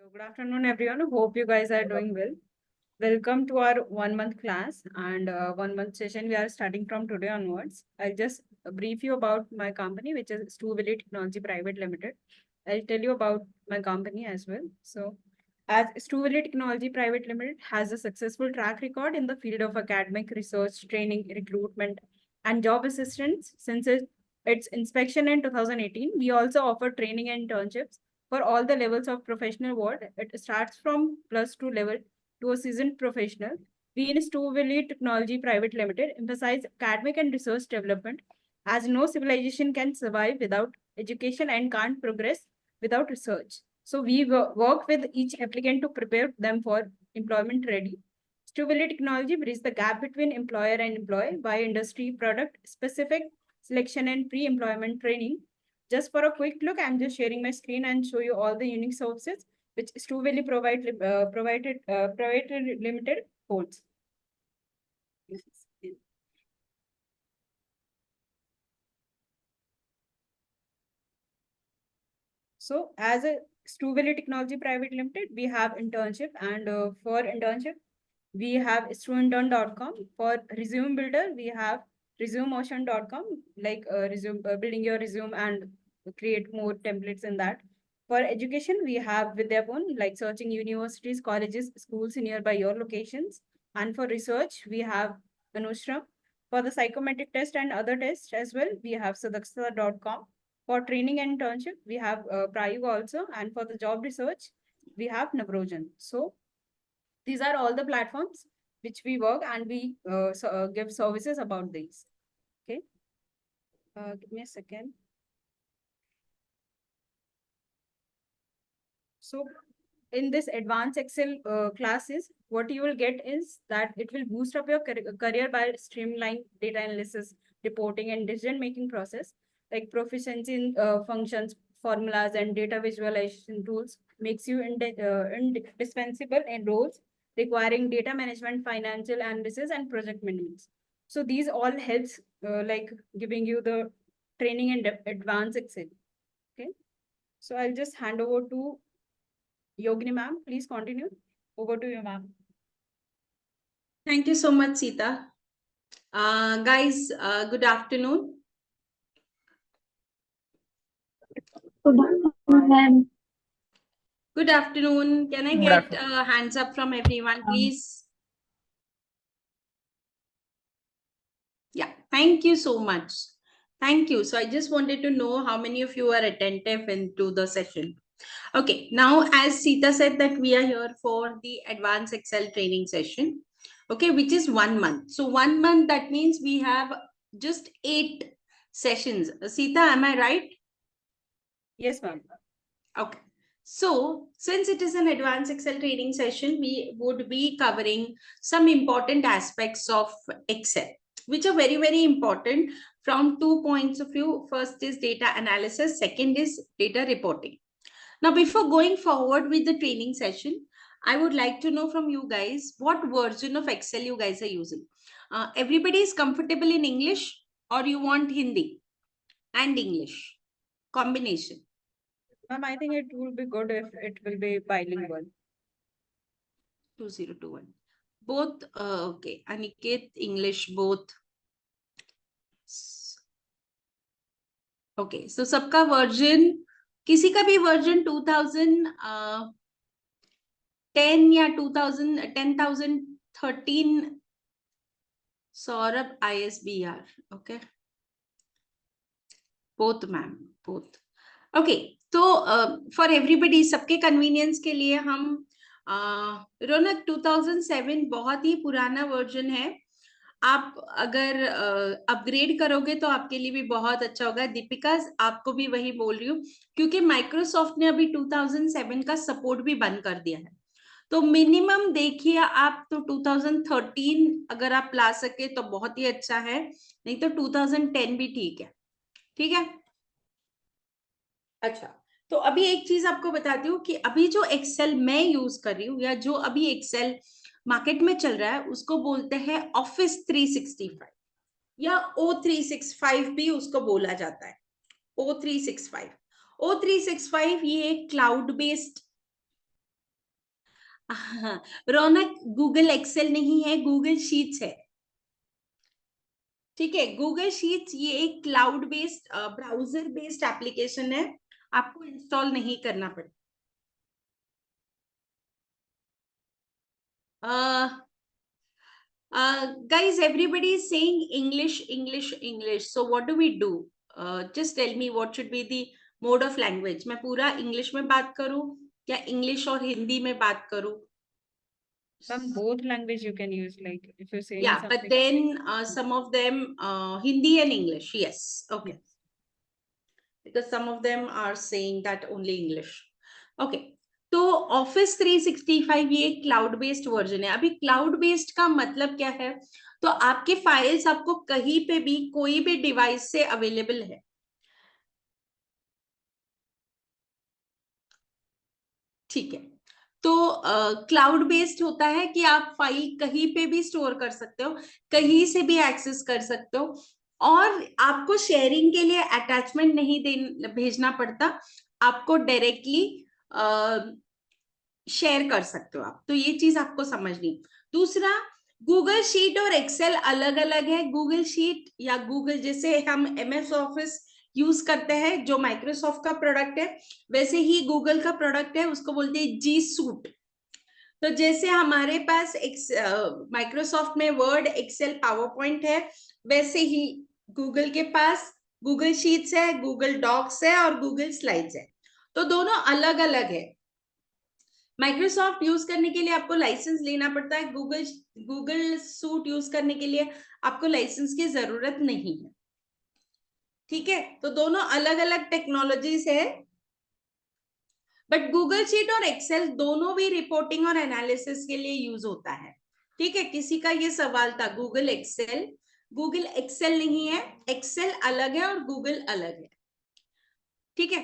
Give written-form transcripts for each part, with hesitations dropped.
So good afternoon, everyone. Hope you guys are doing well. Welcome to our 1 month class and 1 month session. We are starting from today onwards. I'll just brief you about my company, which is Stu Valley Technology Private Limited. I'll tell you about my company as well. So, as Stu Valley Technology Private Limited has a successful track record in the field of academic research, training, recruitment, and job assistance since its inspection in 2018. We also offer training and internships for all the levels of professional world. It starts from +2 level to a seasoned professional. We in Stu Valley Technology Private Limited emphasize academic and research development as no civilization can survive without education and can't progress without research. So we work with each applicant to prepare them for employment ready. Stu Valley Technology bridges the gap between employer and employee by industry product specific selection and pre-employment training. Just for a quick look, I'm just sharing my screen and show you all the unique services which Stu Valley Private Limited holds. So as a Stu Valley Technology Private Limited, we have internship and for internship, we have studentintern.com. For resume builder, we have resumeocean.com, like resume building your resume and create more templates in that. For education, we have Vidyapun, like searching universities, colleges, schools nearby your locations. And for research, we have Anushram. For the psychometric test and other tests as well, we have sadaksha.com. For training and internship, we have Prayug also. And for the job research, we have Navrojan. So these are all the platforms which we work and we give services about these. Okay. Give me a second. So in this advanced Excel classes, what you will get is that it will boost up your career by streamlining data analysis, reporting, and decision-making process, like proficiency in functions, formulas, and data visualization tools makes you indispensable in roles requiring data management, financial analysis, and project management. So these all helps like giving you the training in advanced Excel. Okay. So I'll just hand over to Yogini ma'am, please continue. Over to you, ma'am. Thank you so much, Sita. Guys, good afternoon. Good afternoon, ma'am. Good afternoon. Can I get hands up from everyone, please? Yeah, thank you so much. Thank you. So I just wanted to know how many of you are attentive into the session. Okay, now as Sita said that we are here for the advanced Excel training session, okay, which is 1 month. So 1 month, that means we have just 8 sessions. Sita, am I right? Yes, ma'am. Okay. So, since it is an advanced Excel training session, we would be covering some important aspects of Excel, which are very, very important from 2 points of view. First is data analysis, second is data reporting. Now, before going forward with the training session, I would like to know from you guys what version of Excel you guys are using. Everybody is comfortable in English, or you want Hindi and English combination? Ma'am, I think it will be good if it will be bilingual. 2021. Both, okay. Aniket, English, both. Okay, so सबका version, किसी का भी version 2010 या 1013 Saurabh ISBR. Okay. Both, ma'am, both. Okay, तो for everybody, सबके convenience के लिए हम रौनक 2007 बहुत ही पुराना वर्जन है. आप अगर अपग्रेड करोगे तो आपके लिए भी बहुत अच्छा होगा. दीपिका, आपको भी वही बोल रही हूँ, क्योंकि माइक्रोसॉफ्ट ने अभी 2007 का सपोर्ट भी बंद कर दिया है. तो मिनिमम देखिए आप, तो 2013 अगर आप ला सके तो बहुत ही अच्छा है, नहीं तो 2010 भी ठीक है. ठीक है. अच्छा, तो अभी एक चीज आपको बताती हूँ कि अभी जो एक्सेल मैं यूज कर रही हूँ, या जो अभी एक्सेल मार्केट में चल रहा है, उसको बोलते हैं ऑफिस 365 या O365 भी उसको बोला जाता है. O365 ये एक क्लाउड बेस्ड हाँ, रौनक गूगल एक्सेल नहीं है, गूगल शीट्स है। ठीक है, गूगल शीट्स ये एक cloud based browser based application है, आपको इंस्टॉल नहीं करना पड़ेगा। Guys, everybody is saying English, English, English. So what do we do? Just tell me what should be the mode of language. मैं पूरा इंग्लिश में बात करूं या इंग्लिश और हिंदी में बात करूं? From both language you can use, like if you're saying Yeah, but something. then some of them Hindi and English. Yes, okay. Because some of them are saying that only English. Okay. तो office 365 ये cloud based version है। अभी cloud based का मतलब क्या है? तो आपके फाइल्स आपको कहीं पे भी कोई भी डिवाइस से अवेलेबल है। ठीक है, तो क्लाउड बेस्ड होता है कि आप फाइल कहीं पे भी स्टोर कर सकते हो, कहीं से भी एक्सेस कर सकते हो, और आपको शेयरिंग के लिए अटैचमेंट नहीं भेजना पड़ता, आपको डायरेक्टली शेयर कर सकते हो आप। तो ये चीज आपको समझनी। दूसरा, गूगल शीट और एक्सेल अलग अलग है। गूगल शीट या गूगल, जैसे हम MS ऑफिस यूज करते हैं जो माइक्रोसॉफ्ट का प्रोडक्ट है, वैसे ही गूगल का प्रोडक्ट है, उसको बोलते हैं जी सूट। तो जैसे हमारे पास माइक्रोसॉफ्ट में वर्ड, एक्सेल, पावर पॉइंट है, वैसे ही गूगल के पास गूगल शीट्स है, गूगल डॉक्स है और गूगल स्लाइड्स है। तो दोनों अलग अलग है। माइक्रोसॉफ्ट यूज करने के लिए आपको लाइसेंस लेना पड़ता है, गूगल सूट यूज करने के लिए आपको लाइसेंस की जरूरत नहीं है। ठीक है, तो दोनों अलग अलग टेक्नोलॉजीज है, बट गूगल शीट और एक्सेल दोनों भी रिपोर्टिंग और एनालिसिस के लिए यूज होता है। ठीक है, किसी का ये सवाल था गूगल एक्सेल नहीं है, एक्सेल अलग है और गूगल अलग है। ठीक है,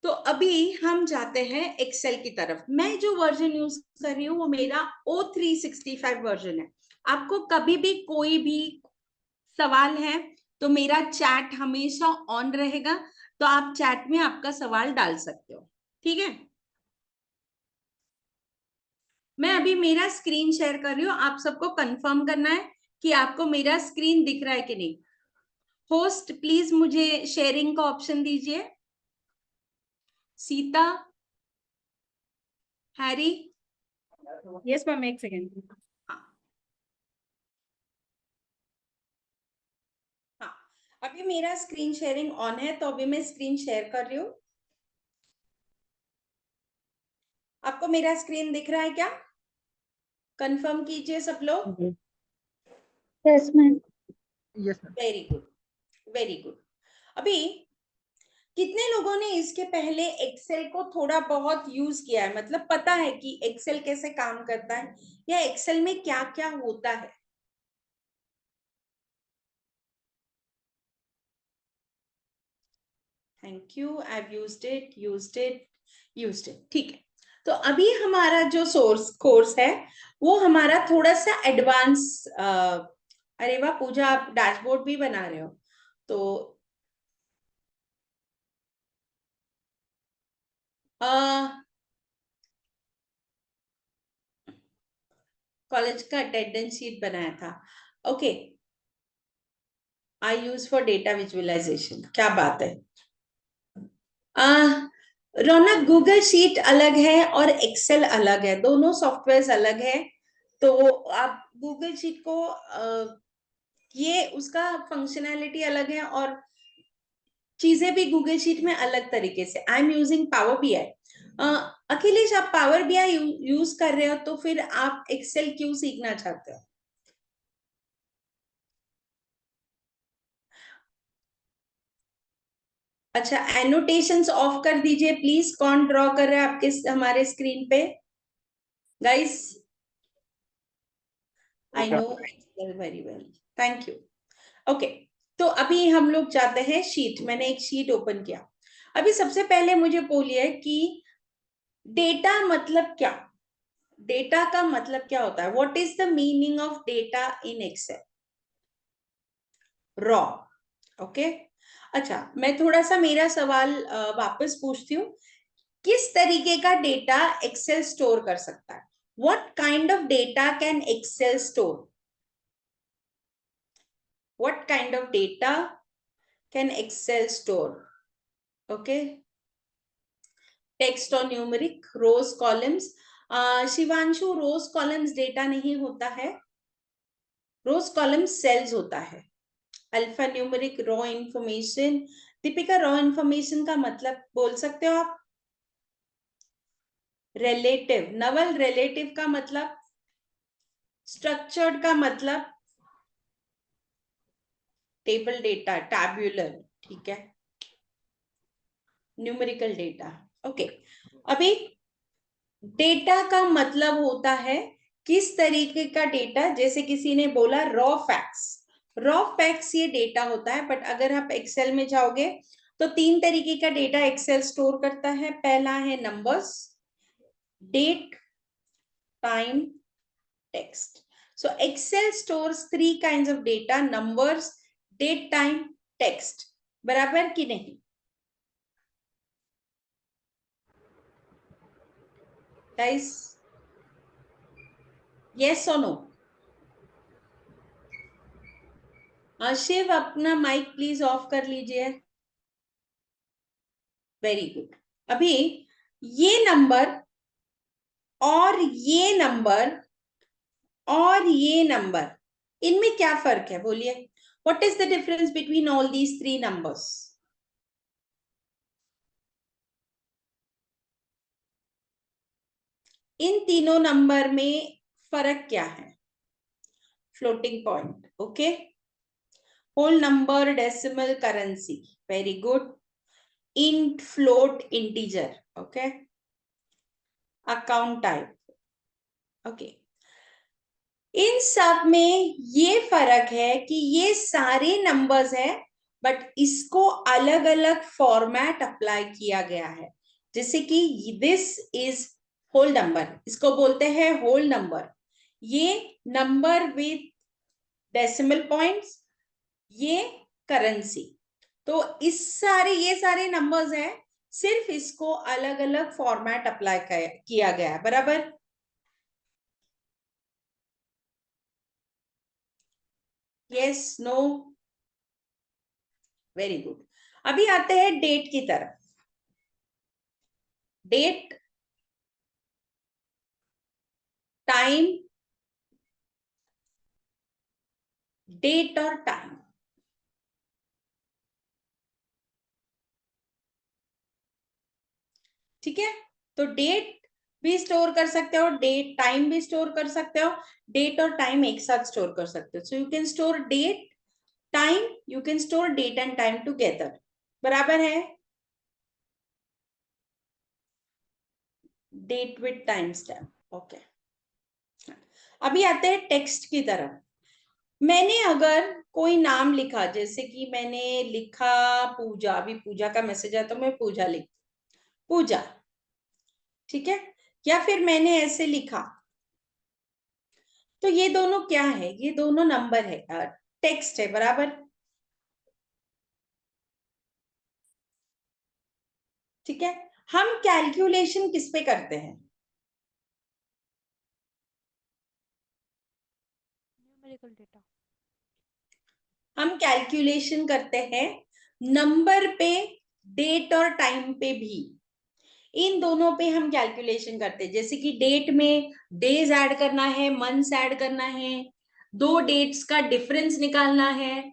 तो अभी हम जाते हैं एक्सेल की तरफ। मैं जो वर्जन यूज कर रही हूँ वो मेरा O365 वर्जन है। आपको कभी भी कोई भी सवाल है तो मेरा चैट हमेशा ऑन रहेगा, तो आप चैट में आपका सवाल डाल सकते हो। ठीक है, मैं अभी मेरा स्क्रीन शेयर कर रही हूँ, आप सबको कंफर्म करना है कि आपको मेरा स्क्रीन दिख रहा है कि नहीं। होस्ट प्लीज मुझे शेयरिंग का ऑप्शन दीजिए। सीता, हैरी। Yes, ma'am, एक second. हाँ, अभी मेरा स्क्रीन शेयरिंग ऑन है, तो अभी मैं स्क्रीन शेयर कर रही हूँ। आपको मेरा स्क्रीन दिख रहा है क्या? कंफर्म कीजिए सब लोग। Yes, ma'am. Yes, ma'am. Very good, very good. अभी कितने लोगों ने इसके पहले एक्सेल को थोड़ा बहुत यूज किया है, मतलब पता है कि एक्सेल कैसे काम करता है या एक्सेल में क्या क्या होता है? Thank you, I have used it. ठीक है, तो अभी हमारा जो कोर्स है वो हमारा थोड़ा सा एडवांस। अरे वाह पूजा, आप डैशबोर्ड भी बना रहे हो, तो कॉलेज का अटेंडेंस शीट बनाया था। Okay, I use for data visualization, क्या बात है। रौनक, गूगल शीट अलग है और एक्सेल अलग है, दोनों सॉफ्टवेयर अलग है। तो आप गूगल शीट को ये उसका फंक्शनैलिटी अलग है और चीजें भी गूगल शीट में अलग तरीके से। I am using power BI। Akhilesh, आप पावर BI यूज कर रहे हो, तो फिर आप एक्सेल क्यों सीखना चाहते हो? अच्छा, एनोटेशंस ऑफ कर दीजिए प्लीज। कौन ड्रॉ कर रहा है आपके हमारे स्क्रीन पे? Guys, I know Excel very well, thank you. Okay, तो अभी हम लोग जाते हैं शीट। मैंने एक शीट ओपन किया। अभी सबसे पहले मुझे बोलिए कि डेटा मतलब क्या? डेटा का मतलब क्या होता है? What is the meaning of data in Excel? Raw. Okay, अच्छा मैं थोड़ा सा मेरा सवाल वापस पूछती हूँ किस तरीके का डेटा एक्सेल स्टोर कर सकता है? What kind of data can Excel store? What kind of data can Excel store? Okay, text और numeric, rows columns. Shivanshu, rows columns data नहीं होता है, रोज कॉलम्स सेल्स होता है। Alphanumeric, raw information. Deepika, raw information का मतलब बोल सकते हो आप? रिलेटिव। नवल, रिलेटिव का मतलब? स्ट्रक्चर्ड का मतलब? टेबल डेटा, टैब्यूलर, ठीक है। Numerical data, okay. अभी डेटा का मतलब होता है किस तरीके का डेटा, जैसे किसी ने बोला रॉ फैक्ट्स, रॉ फैक्ट्स ये डेटा होता है। बट अगर आप एक्सेल में जाओगे तो 3 तरीके का डेटा एक्सेल स्टोर करता है। पहला है numbers, date, time, text. So Excel stores 3 kinds of data: numbers, date, time, text. बराबर कि नहीं? Guys, yes or no? Shiv, अपना माइक प्लीज ऑफ कर लीजिए। Very good. अभी ये नंबर और ये नंबर और ये नंबर, इनमें क्या फर्क है बोलिए? What is the difference between all these 3 numbers? इन तीनों नंबर में फर्क क्या है? Floating point, okay. Whole number, decimal, currency, very good. int, float, integer, okay. Account type, okay. इन सब में ये फर्क है कि ये सारे नंबर्स है, बट इसको अलग अलग फॉर्मेट अप्लाई किया गया है। जैसे कि दिस इज होल नंबर, इसको बोलते हैं होल नंबर। ये नंबर विथ डेसिमल पॉइंट्स, ये करेंसी। तो इस सारे ये सारे नंबर्स हैं, सिर्फ इसको अलग अलग फॉर्मेट अप्लाई किया गया है। बराबर? Yes, no? Very good. अभी आते हैं डेट की तरफ। डेट, टाइम, डेट और टाइम, ठीक है। तो डेट भी स्टोर कर सकते हो, डेट टाइम भी स्टोर कर सकते हो, डेट और टाइम एक साथ स्टोर कर सकते हो। So you can store date, time, you can store date and time together. बराबर है? Date with timestamp, okay. अभी आते हैं टेक्स्ट की तरफ। मैंने अगर कोई नाम लिखा, जैसे कि मैंने लिखा पूजा, अभी पूजा का मैसेज है तो मैं पूजा लिख, पूजा, ठीक है। या फिर मैंने ऐसे लिखा, तो ये दोनों क्या है? ये दोनों नंबर है, टेक्स्ट है। बराबर? ठीक है। हम कैलकुलेशन किस पे करते हैं? Numerical data. हम कैलकुलेशन करते हैं नंबर पे, डेट और टाइम पे भी। इन दोनों पे हम कैलकुलेशन करते हैं। जैसे कि डेट में डेज ऐड करना है, मंथ्स ऐड करना है, 2 डेट्स का डिफरेंस निकालना है,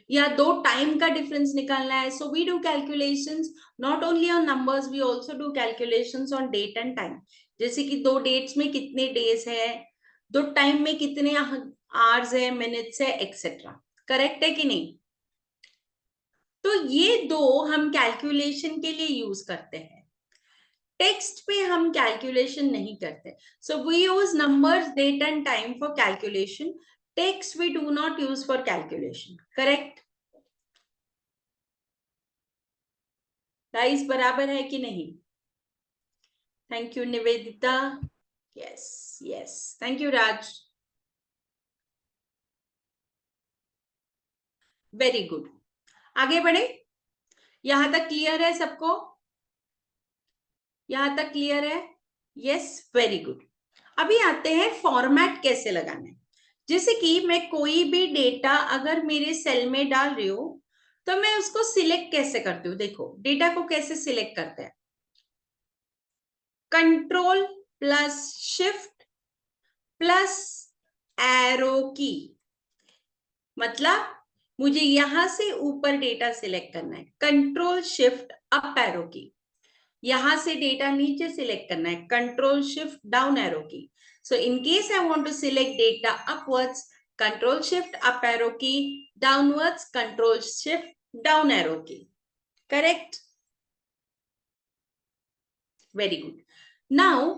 या 2 टाइम का डिफरेंस निकालना है। So we do calculations not only on numbers, we also do calculations on date and time. जैसे कि 2 डेट्स में कितने डेज है, 2 टाइम में कितने आवर्स है, मिनट्स है, एक्सेट्रा। करेक्ट है कि नहीं? तो ये दो हम कैलकुलेशन के लिए यूज करते हैं। टेक्स्ट पे हम कैलकुलेशन नहीं करते। So we use numbers, date and time for calculation. Text we do not use for calculation. Correct? Guys, बराबर है कि नहीं? Thank you Nivedita. Yes, yes, thank you Raj. Very good. आगे बढ़े? यहां तक क्लियर है सबको? यहां तक क्लियर है? Yes, very good. अभी आते हैं फॉर्मेट कैसे लगाना है। जैसे कि मैं कोई भी डेटा अगर मेरे सेल में डाल रही हूं तो मैं उसको सिलेक्ट कैसे करती हूँ। देखो डेटा को कैसे सिलेक्ट करते हैं, control plus shift plus arrow की। मतलब मुझे यहां से ऊपर डेटा सिलेक्ट करना है, कंट्रोल शिफ्ट अप एरो की। यहां से डेटा नीचे सिलेक्ट करना है, control shift down arrow key. So in case I want to select data upwards, control shift up arrow key, downwards control shift down arrow key. Correct, very good. Now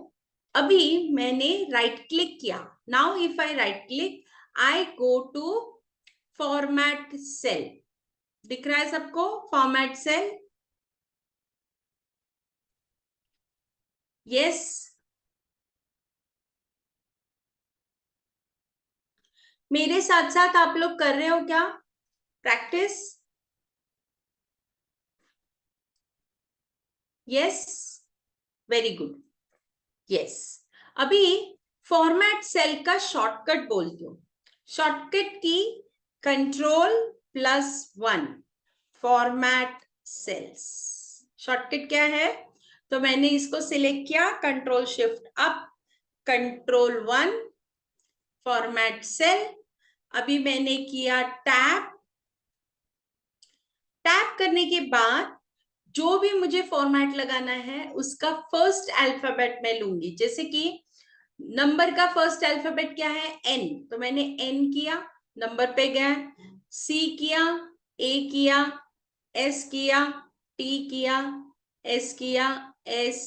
अभी मैंने right click किया। Now if I right click, I go to format cell. दिख रहा है सबको format cell? Yes, मेरे साथ साथ आप लोग कर रहे हो क्या practice? Yes, very good. Yes, अभी फॉर्मेट सेल का शॉर्टकट बोलती हूँ। शॉर्टकट की कंट्रोल+1 फॉर्मेट सेल्स। शॉर्टकट क्या है? तो मैंने इसको सिलेक्ट किया, control shift up, control 1 format cell. अभी मैंने किया टैप। टैप करने के बाद जो भी मुझे फॉर्मेट लगाना है उसका फर्स्ट अल्फाबेट मैं लूंगी। जैसे कि नंबर का फर्स्ट अल्फाबेट क्या है? एन, तो मैंने एन किया, नंबर पे गया, सी किया, ए किया, एस किया, टी किया, एस किया, एस,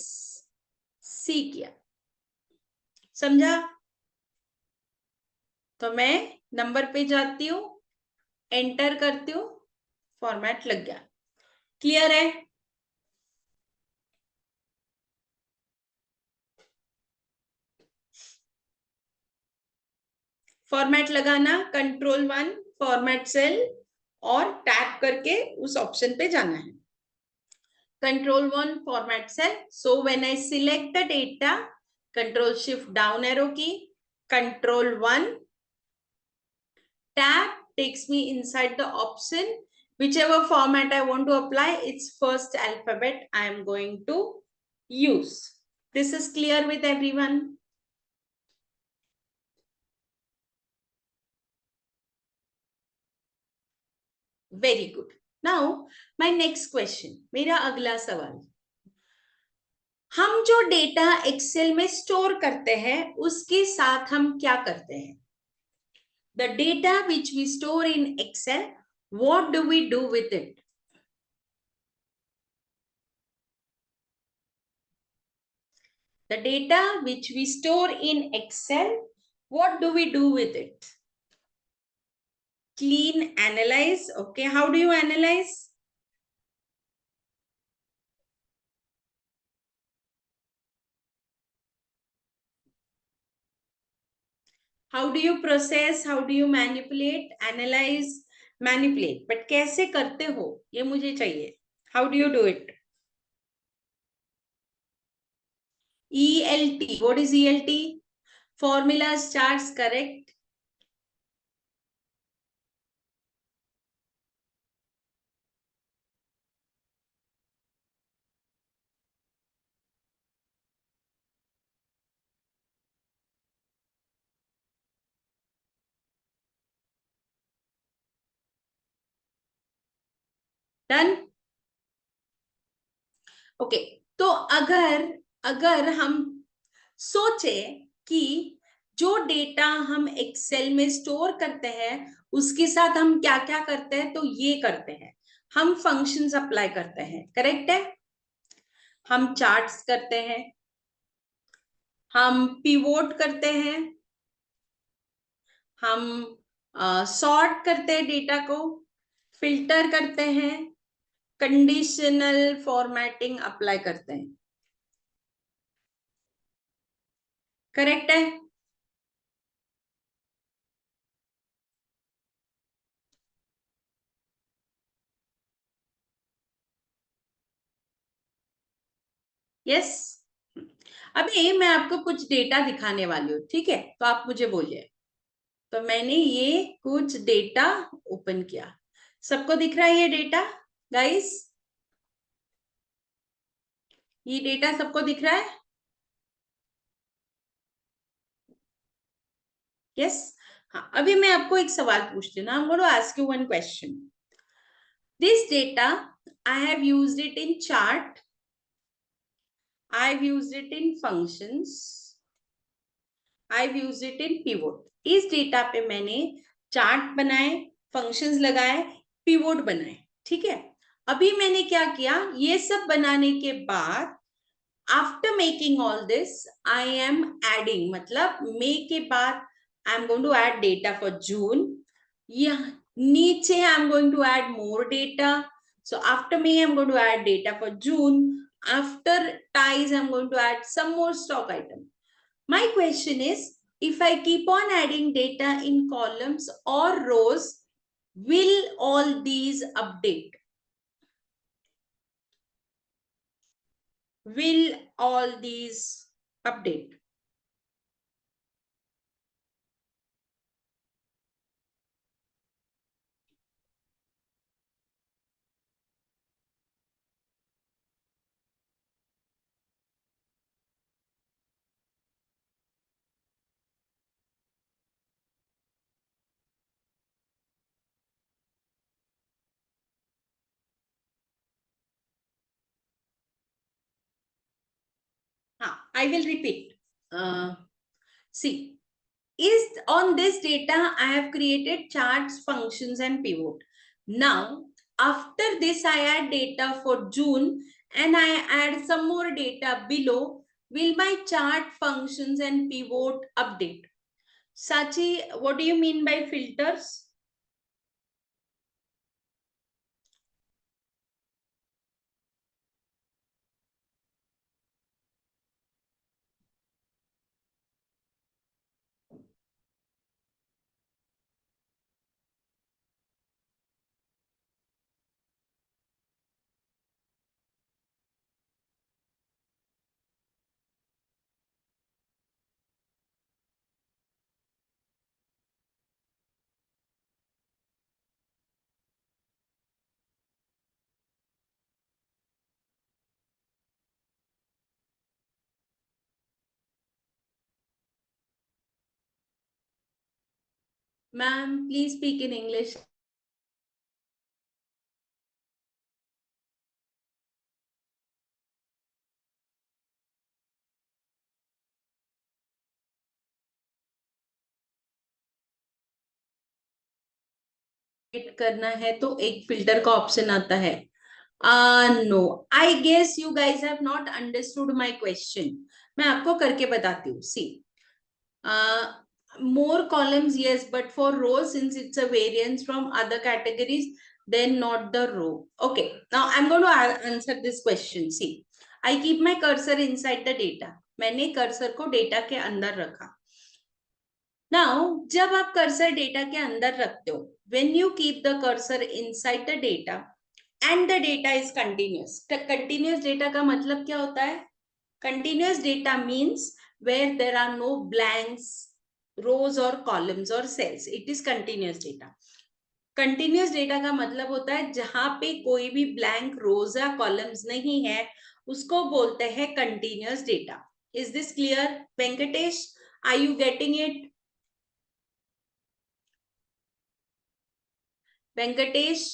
सी किया। समझा? तो मैं नंबर पे जाती हूँ, एंटर करती हूँ, फॉर्मेट लग गया। क्लियर है? फॉर्मेट लगाना, कंट्रोल 1 फॉर्मेट सेल और टैप करके उस ऑप्शन पे जाना है। Control 1 format cell. So when I select the data, control shift down arrow key, control 1 tap takes me inside the option, whichever format I want to apply, its first alphabet I am going to use. This is clear with everyone? Very good. Now my next question, मेरा अगला सवाल। हम जो data Excel में store करते हैं उसके साथ हम क्या करते हैं? The data which we store in Excel, what do we do with it? The data which we store in Excel, what do we do with it? Clean, analyze. Okay, how do you analyze? How do you process? How do you manipulate? Analyze, manipulate. But कैसे करते हो ये मुझे चाहिए. How do you do it? ELT. What is ELT? Formulas, charts, correct? Done? Okay, तो अगर अगर हम सोचे कि जो डेटा हम एक्सेल में स्टोर करते हैं उसके साथ हम क्या क्या करते हैं, तो ये करते हैं, हम फंक्शंस अप्लाई करते हैं। करेक्ट है? हम चार्ट्स करते हैं, हम पिवोट करते हैं, हम सॉर्ट करते हैं डेटा को, फिल्टर करते हैं, कंडीशनल फॉर्मेटिंग अप्लाई करते हैं। करेक्ट है? यस। अभी मैं आपको कुछ डेटा दिखाने वाली हूँ, ठीक है? तो आप मुझे बोलिए। तो मैंने ये कुछ डेटा ओपन किया, सबको दिख रहा है ये डेटा गाइस? ये डेटा सबको दिख रहा है? यस। हाँ, अभी मैं आपको एक सवाल पूछती हूँ ना। I'm going to ask you one question. This data I have used it in chart, I've used it in functions, I've used it in pivot. इस डेटा पे मैंने चार्ट बनाए, फंक्शंस लगाए, पिवोट बनाए, ठीक है? अभी मैंने क्या किया, ये सब बनाने के बाद after making all this I am adding, मतलब मे के बाद I am going to add data for June, नीचे I am going to add more data. So after May, I'm going to add data for June. After ties, I'm going to add some more stock item. My question is, if I keep on adding data in columns or rows, will all these update? Will all these update? I will repeat. See, is on this data, I have created charts, functions, and pivot. Now, after this, I add data for June and I add some more data below. Will my chart, functions, and pivot update? Sachi, what do you mean by filters? Ma'am, please speak in English. करना है तो एक filter का option आता है. No, I guess you guys have not understood my question. मैं आपको करके बताती हूँ. See, more columns, yes, but for rows, since it's a variance from other categories, then not the row. Okay, now I'm going to answer this question. See, I keep my cursor inside the data. मैंने cursor को data के अंदर रखा. Now, जब आप cursor data के अंदर रखते हो, when you keep the cursor inside the data and the data is continuous. Continuous data का मतलब क्या होता है? Continuous data means where there are no blanks, rows or columns or cells. It is continuous data. Continuous data का मतलब होता है जहां पे कोई भी blank rows या columns नहीं है, उसको बोलते हैं continuous data. Is this clear, Venkatesh? Are you getting it? Venkatesh?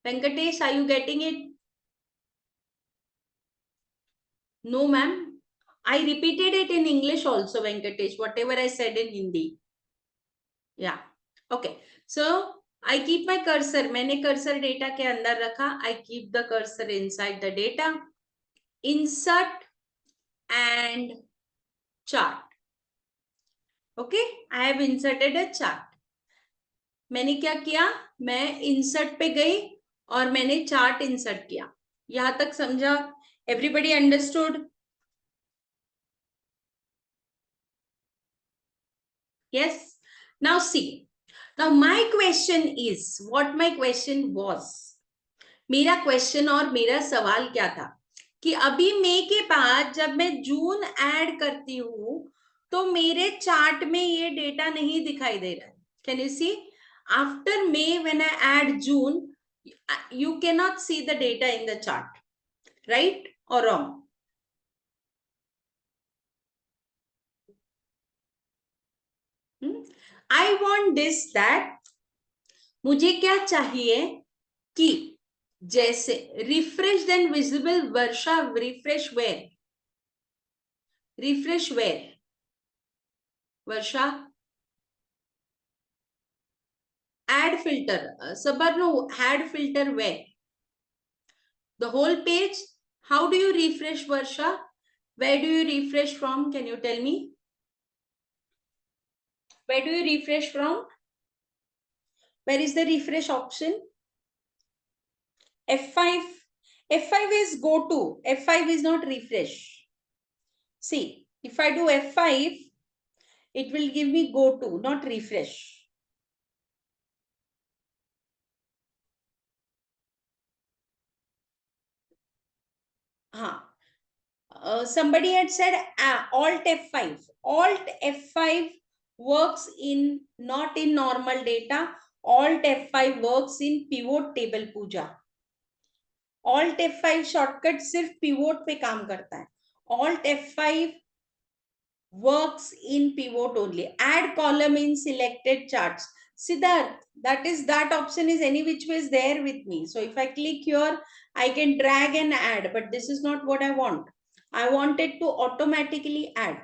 Venkatesh, are you getting it? No, ma'am. I repeated it in English also, Venkatesh, whatever I said in Hindi. Yeah. Okay. So, I keep my cursor. मैंने cursor data के अंदर रखा. I keep the cursor inside the data. Insert and chart. Okay. I have inserted a chart. मैंने क्या किया? मैं insert पे गई और मैंने chart insert किया. यहाँ तक समझा? Everybody understood? Yes. Now see. Now my question is, what my question was, मेरा क्वेश्चन और मेरा सवाल क्या था कि अभी मई के बाद जब मैं जून ऐड करती हूँ तो मेरे चार्ट में ये डेटा नहीं दिखाई दे रहा है. Can you see? After May when I add June, you cannot see the data in the chart, right or wrong? I want this, that मुझे क्या चाहिए कि जैसे refresh then visible Varsha, refresh where Varsha, add filter, Sabarno, add filter where? The whole page? How do you refresh, Varsha? Where do you refresh from? Can you tell me? Where do you refresh from? Where is the refresh option? F5. F5 is go to. F5 is not refresh. See, if I do F5, it will give me go to, not refresh. Somebody had said Alt F5. Alt F5 works in not in normal data. Alt F5 works in pivot table Pooja. Alt F5 shortcut सिर्फ pivot पे काम करता है. Alt F5 works in pivot only. Add column in selected charts. Siddharth, that option is any which way is there with me. So if I click here, I can drag and add, but this is not what I want. I want it to automatically add.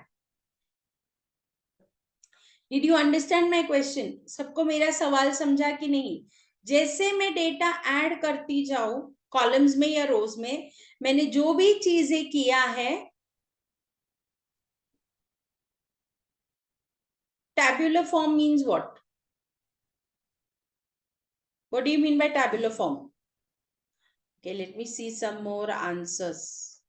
Did you understand my question? सबको मेरा सवाल समझा कि नहीं? जैसे मैं data add करती जाऊं कॉलम्स में या रोज में, मैंने जो भी चीजें किया है, tabular form means what? What do you mean by tabular form? Okay, let me see some more answers.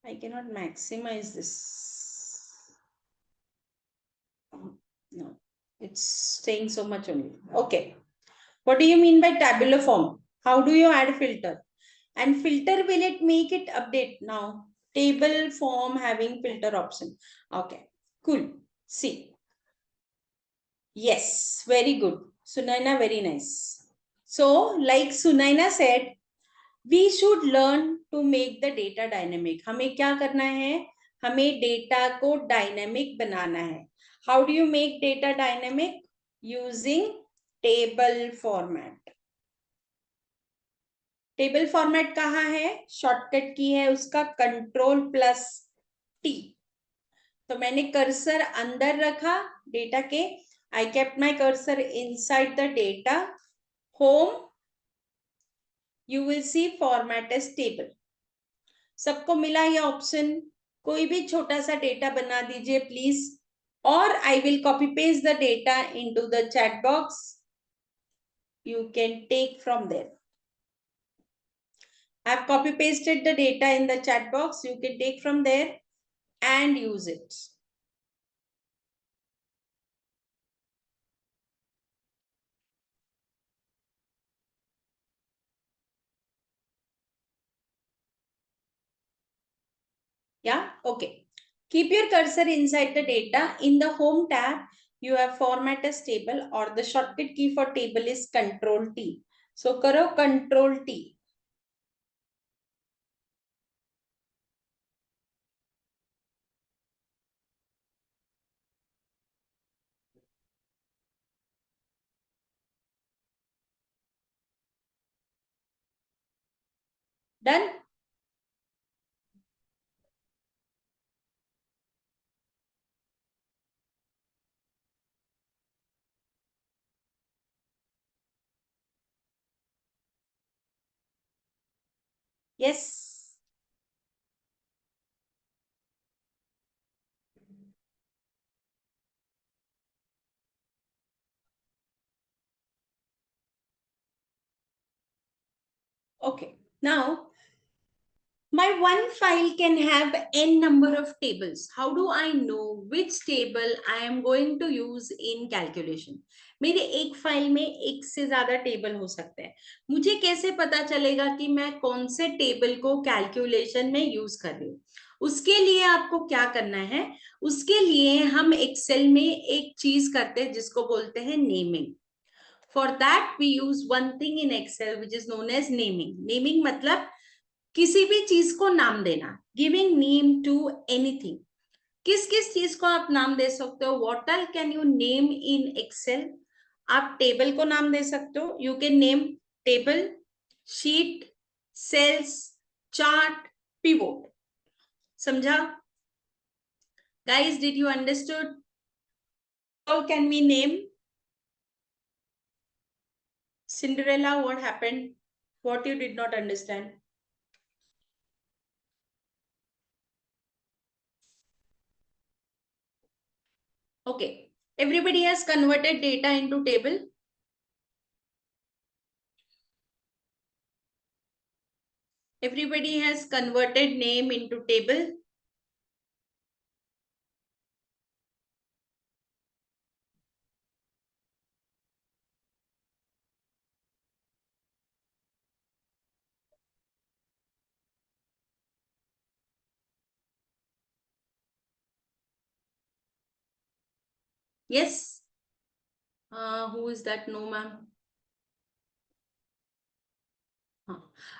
I cannot maximize this. No, it's staying so much only. Okay. What do you mean by tabular form? How do you add filter? And filter, will it make it update now? Table form having filter option. Okay, cool. See. Yes, very good. Sunaina, very nice. So, like Sunaina said, we should learn to make the data dynamic. हमें क्या करना है? हमें data को dynamic बनाना है. How do you make data dynamic? Using table format. Table format कहाँ है? Shortcut की है उसका Ctrl+T. तो मैंने कर्सर अंदर रखा डेटा के. I kept my cursor inside the data. Home. You will see format as table. सबको मिला ये ऑप्शन? कोई भी छोटा सा डेटा बना दीजिए प्लीज, और I will copy paste the data into the chat box. You can take from there. I have copy pasted the data in the chat box. You can take from there and use it. Yeah, okay. Keep your cursor inside the data. In the home tab, you have format as table, or the shortcut key for table is Ctrl+T. So karo Ctrl+T. Done? Yes. Okay. Now, My one file can have n number of tables. How do I know which table I am going to use in calculation? मेरे एक file में एक से ज्यादा table हो सकते हैं. मुझे कैसे पता चलेगा कि मैं कौन से टेबल को कैलकुलेशन में यूज कर रही हूँ? उसके लिए आपको क्या करना है? उसके लिए हम एक्सेल में एक चीज करते हैं जिसको बोलते हैं naming. For that we use one thing in Excel which is known as naming. Naming मतलब किसी भी चीज को नाम देना. Giving name to anything. किस किस चीज को आप नाम दे सकते हो? What all can you name in Excel? आप टेबल को नाम दे सकते हो. You can name table, sheet, cells, chart, pivot. समझा? Guys, did you understood? How can we name? Cinderella, what happened? What you did not understand? Okay, everybody has converted data into table. Everybody has converted name into table. Yes. Who is that? No, ma'am.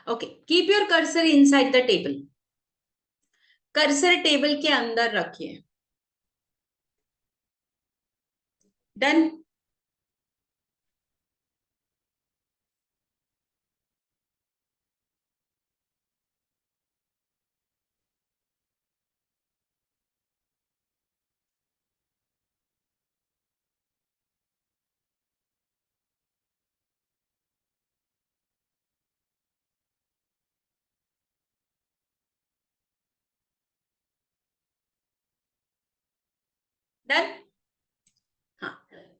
Okay. Keep your cursor inside the table. Cursor table के अंदर रखिए. Done. Done.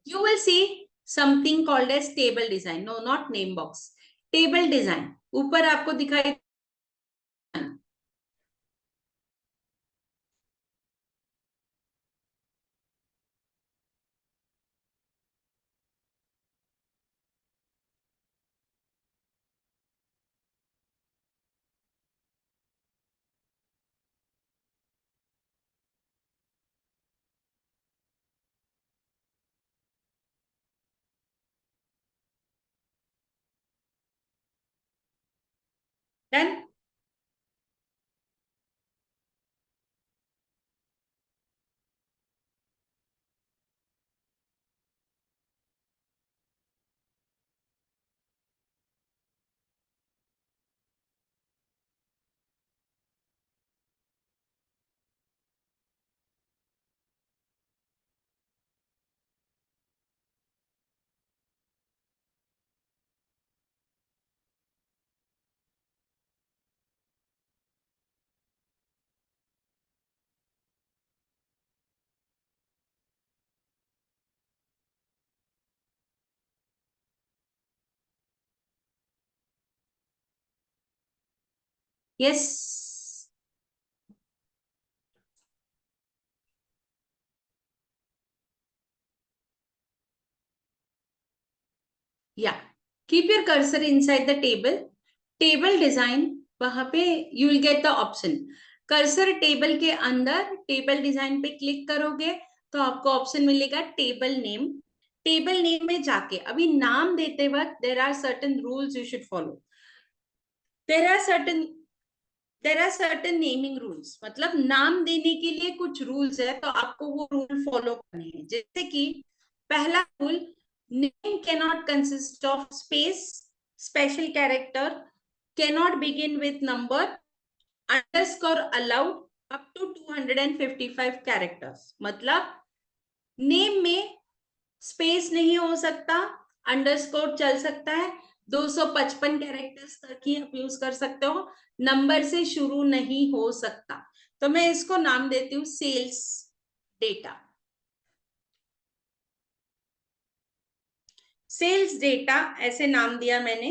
You will see something called as table design. No, not name box. Table design. ऊपर आपको दिखाई. Done. Yes. Yeah. Keep your cursor inside the table. Table design. वहां पे you will get the option. Cursor table के अंदर table design पे click करोगे तो आपको ऑप्शन मिलेगा टेबल नेम. टेबल नेम में जाके अभी नाम देते वक्त there are certain rules you should follow. There are certain naming rules. मतलब नाम देने के लिए कुछ रूल्स है तो आपको वो रूल फॉलो करने हैं. जैसे कि पहला rule, name cannot consist of space, special character, cannot begin with number, underscore allowed up to 255 characters. मतलब नेम में स्पेस नहीं हो सकता, अंडरस्कोर चल सकता है, 255 कैरेक्टर्स तक ही आप यूज कर सकते हो, नंबर से शुरू नहीं हो सकता. तो मैं इसको नाम देती हूँ सेल्स डेटा. सेल्स डेटा ऐसे नाम दिया मैंने.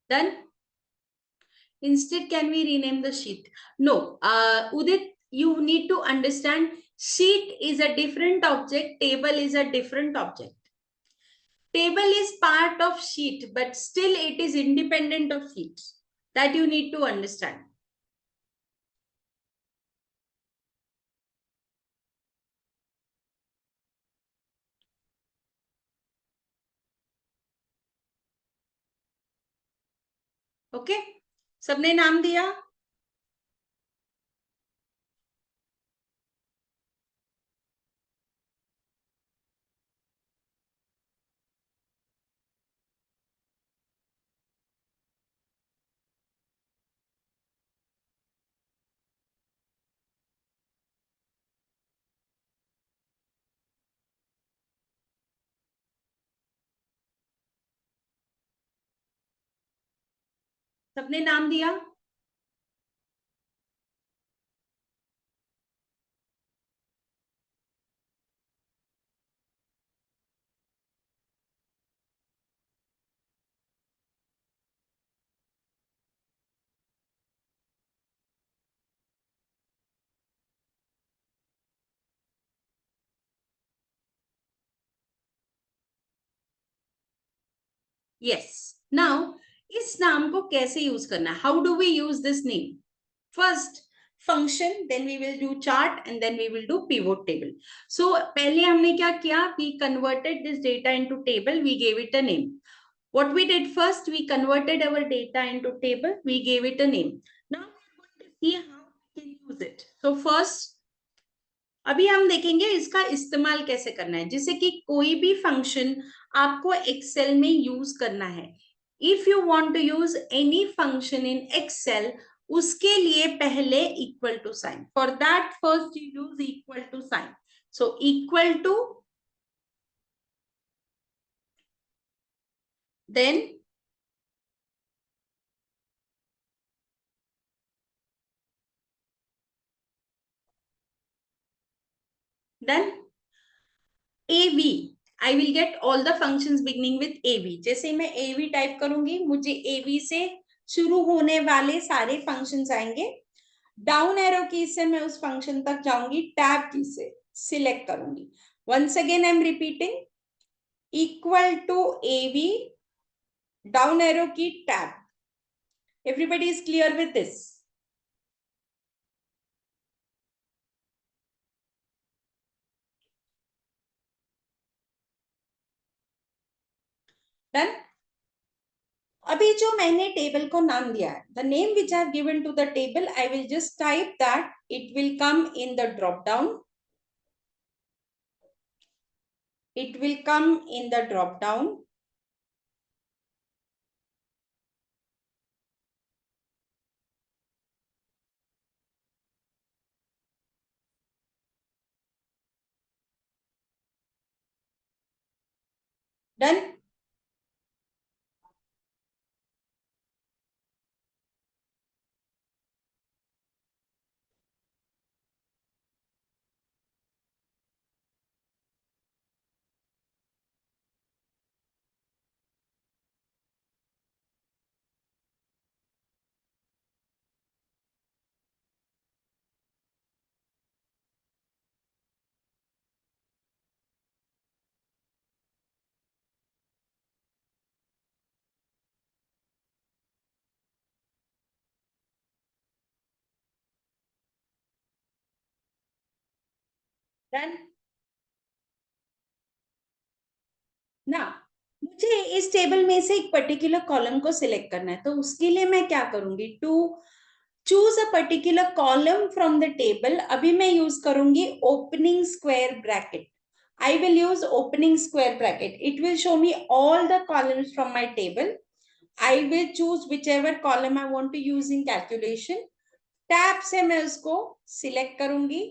Done. Instead, can we rename the sheet? No. Udit, you need to understand sheet is a different object, table is a different object. Table is part of sheet, but still it is independent of sheet. That you need to understand. Okay? सबने नाम दिया? सबने नाम दिया? Yes. Now, इस नाम को कैसे यूज करना है? How do we use this name? First, function, then we will do chart, and then we will do pivot table. So, पहले हमने क्या किया? We converted this data into table. We gave it a name. What we did first, we converted our data into table. We gave it a name. Now, we are going to see how we can use it. So, first, अभी हम देखेंगे इसका इस्तेमाल कैसे करना है, जिससे कि कोई भी फंक्शन आपको एक्सेल में यूज करना है. If you want to use any function in Excel, उसके लिए पहले equal to sign. For that first you use equal to sign. So equal to, then AV. I will get all the functions beginning with AV. जैसे मैं AV type करूंगी, मुझे AV से शुरू होने वाले सारे फंक्शंस आएंगे. डाउन एरो की से मैं उस फंक्शन तक जाऊंगी, टैब की से सिलेक्ट करूंगी. Once again I am repeating, equal to AV, down arrow key, tab. Everybody is clear with this? Done. अभी जो मैंने टेबल को नाम दिया है, the name which I have given to the table, I will just type that. It will come in the drop down. It will come in the drop down. Done. Done. ना, मुझे इस table में से एक particular column को select करना है, तो उसके लिए मैं क्या करूंगी? To choose a particular column from the table, अभी मैं यूज करूंगी opening square bracket. I will use opening square bracket. It will show me all the columns from my table. I will choose whichever column I want to use in calculation. Tab से मैं उसको select करूंगी.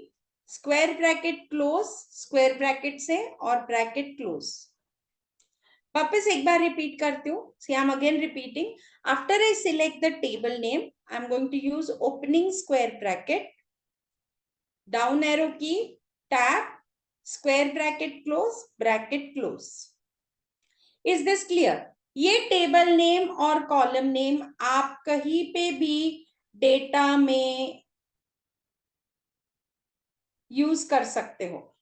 Square bracket close, square bracket से, और bracket close. वापस एक बार repeat करती हूँ. See I am again repeating. After I select the table name, I am going to use opening square bracket, down arrow key, tab, square bracket close, bracket close. Is this clear? ये table name और column name आप कहीं पे भी data में use कर सकते हो।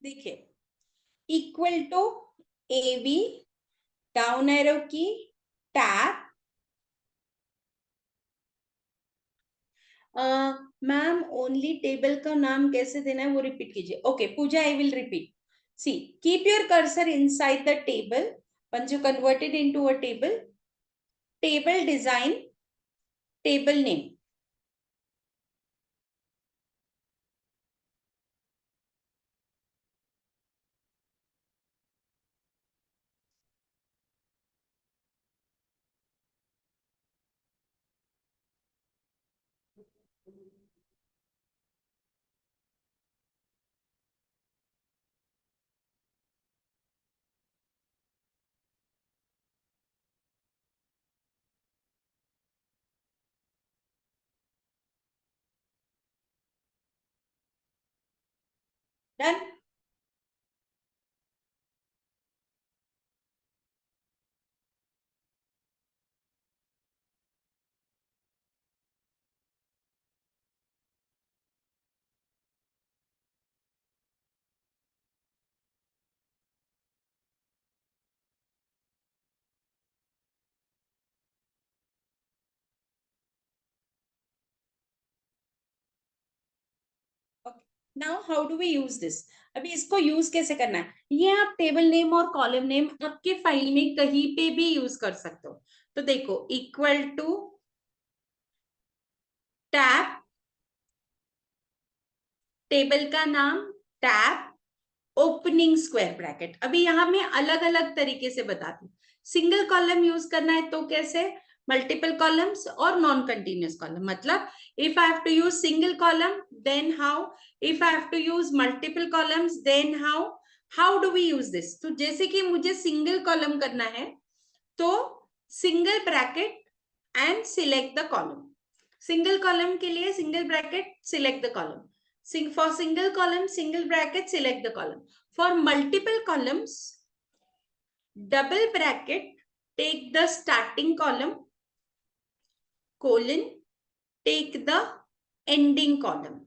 देखिए, equal to A B, down arrow key, tab. Ma'am only table का नाम कैसे देना है वो रिपीट कीजिए। Okay Pooja, I will repeat. See, keep your cursor inside the table once you convert it into a table, table design, table name. Done? Now how do we use this? अभी इसको use कैसे करना है, ये आप table name और column name आपके file में कहीं पे भी यूज कर सकते हो। तो देखो, इक्वल टू टैब, टेबल का नाम टैब, ओपनिंग स्क्वायर ब्रैकेट। अभी यहां मैं अलग अलग तरीके से बताती हूँ। सिंगल कॉलम यूज करना है तो कैसे, मल्टीपल कॉलम्स और नॉन कंटिन्यूअस कॉलम। मतलब if I have to use single column then how, if I have to use multiple columns then how, how do we use this? तो जैसे कि मुझे सिंगल कॉलम करना है तो single bracket and select the column. Single column के लिए single bracket, select the column. For single column, single bracket, select the column. For multiple columns, double bracket, take the starting column, colon, take the ending column.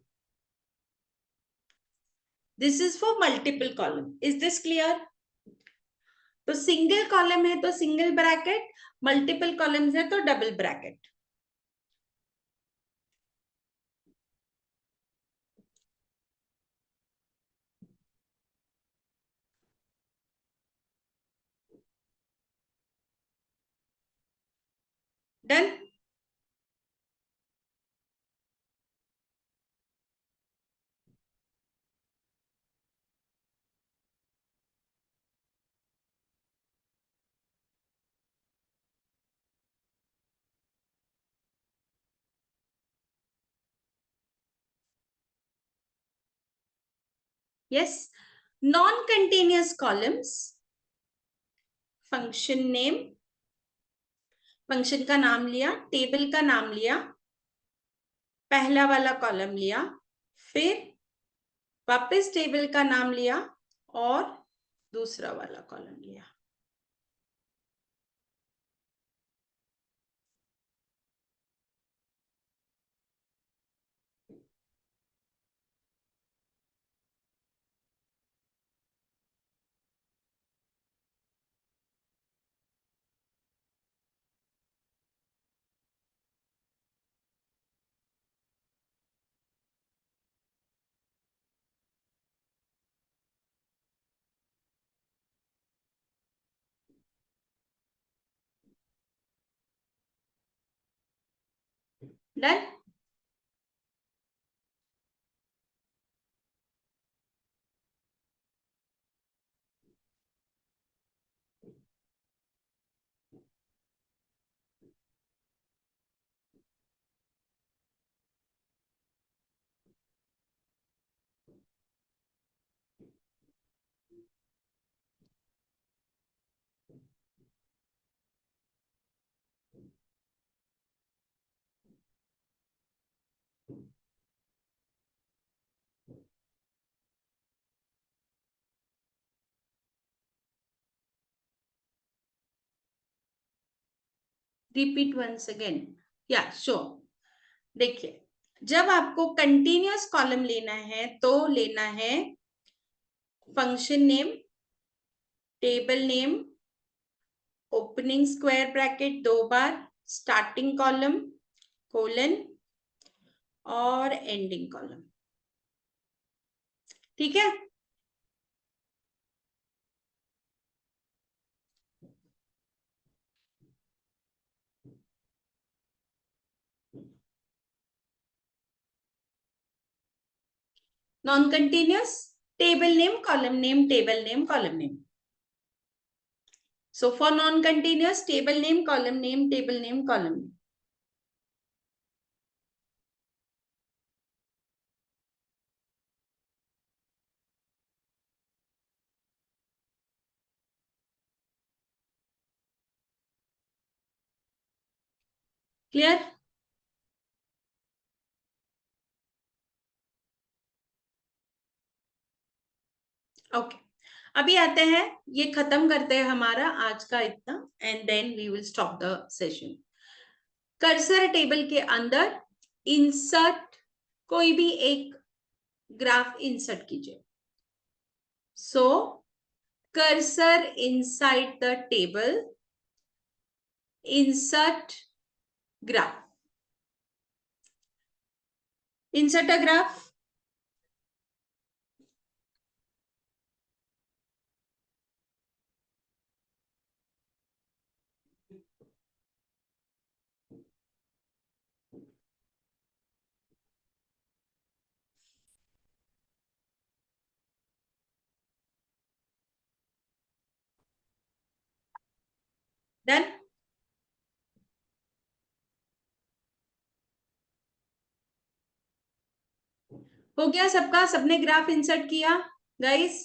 This is for multiple column. Is this clear? तो single column है तो single bracket, multiple columns है तो double bracket. Done? Yes. Non-continuous columns, function name, function का नाम लिया, table का नाम लिया, पहला वाला कॉलम लिया, फिर वापस टेबल का नाम लिया और दूसरा वाला कॉलम लिया। डन। रिपीट वंस अगेन, या श्योर। देखिए, जब आपको कंटिन्यूअस कॉलम लेना है तो लेना है function name, table name, opening square bracket 2 बार, स्टार्टिंग कॉलम, कोलन और एंडिंग कॉलम। ठीक है। Non continuous, table name, column name, table name, column name. So for non-continuous, table name, column name, table name, column name. Clear? Okay. अभी आते हैं, ये खत्म करते हैं हमारा आज का इतना, and then we will stop the session. Cursor table के अंदर इंसर्ट, कोई भी एक ग्राफ इंसर्ट कीजिए। So cursor inside the table, insert graph, insert a graph. Done. हो गया सबका, सबने ग्राफ इंसर्ट किया गाइस?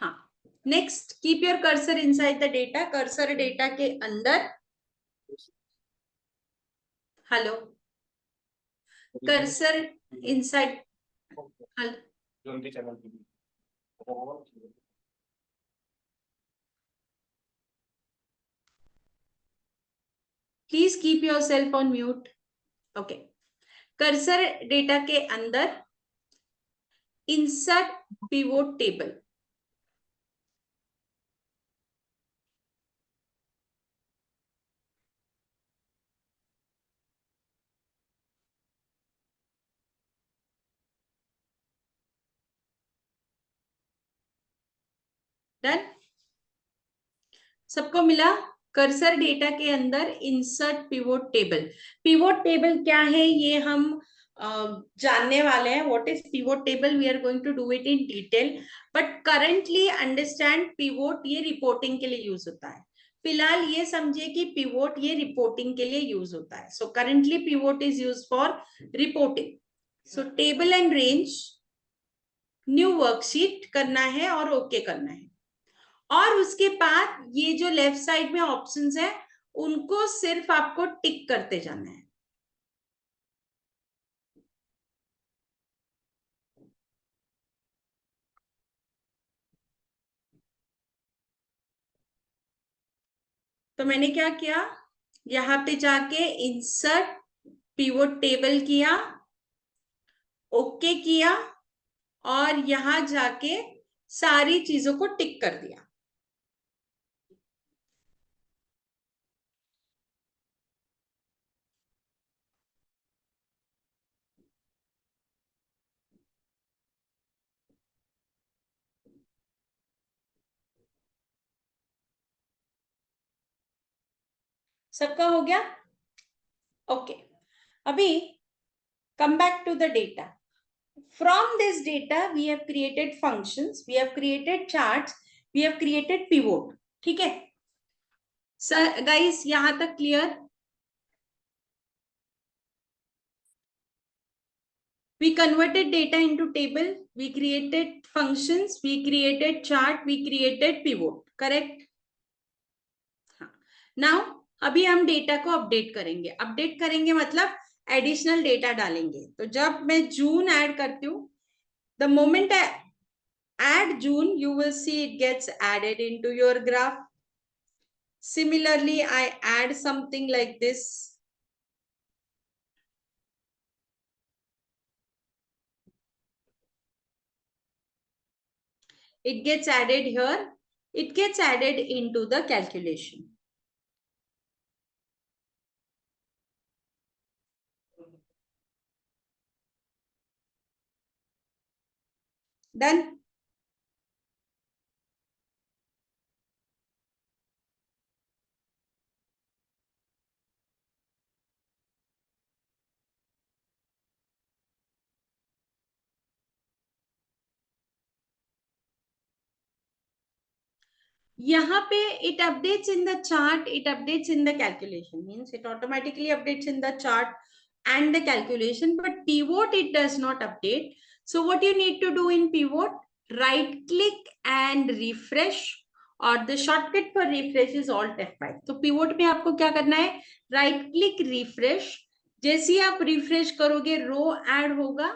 हाँ, next, keep your cursor inside the data. Cursor data के अंदर, hello, cursor inside, please keep your self on mute. Okay, cursor data के अंदर इंसर्ट पिवोट टेबल। डन, सबको मिला? कर्सर डेटा के अंदर insert pivot table. Pivot table क्या है ये हम जानने वाले हैं। What is pivot table, we are going to do it in detail, but currently understand pivot ये रिपोर्टिंग के लिए यूज होता है। फिलहाल ये समझिए कि पिवोट ये रिपोर्टिंग के लिए यूज होता है। So currently pivot is use for reporting. So table and range, new worksheet करना है और ओके करना है। और उसके बाद ये जो लेफ्ट साइड में ऑप्शंस है उनको सिर्फ आपको टिक करते जाना है। तो मैंने क्या किया, यहां पे जाके इंसर्ट पिवोट टेबल किया, ओके किया, और यहां जाके सारी चीजों को टिक कर दिया। सबका हो गया? ओके, अभी come back to the data. From this data we have created functions, we have created charts, we have created pivot. ठीक है सर गाइस, यहां तक clear? We converted data into table, we created functions, we created chart, we created pivot, correct? Now अभी हम data को update करेंगे. Update करेंगे मतलब एडिशनल डेटा डालेंगे. तो जब मैं जून ऐड करती हूँ, the moment I add June, you will see it gets added into your graph. Similarly, I add something like this. It gets added here. It gets added into the calculation. Done. यहाँ पे it updates in the chart, it updates in the calculation, means it automatically updates in the chart and the calculation, but pivot it does not update. So what you need to do in pivot, right click and refresh, और the shortcut for refresh is alt F5. तो pivot में आपको क्या करना है, right click refresh. जैसे ही आप refresh करोगे रो ऐड होगा.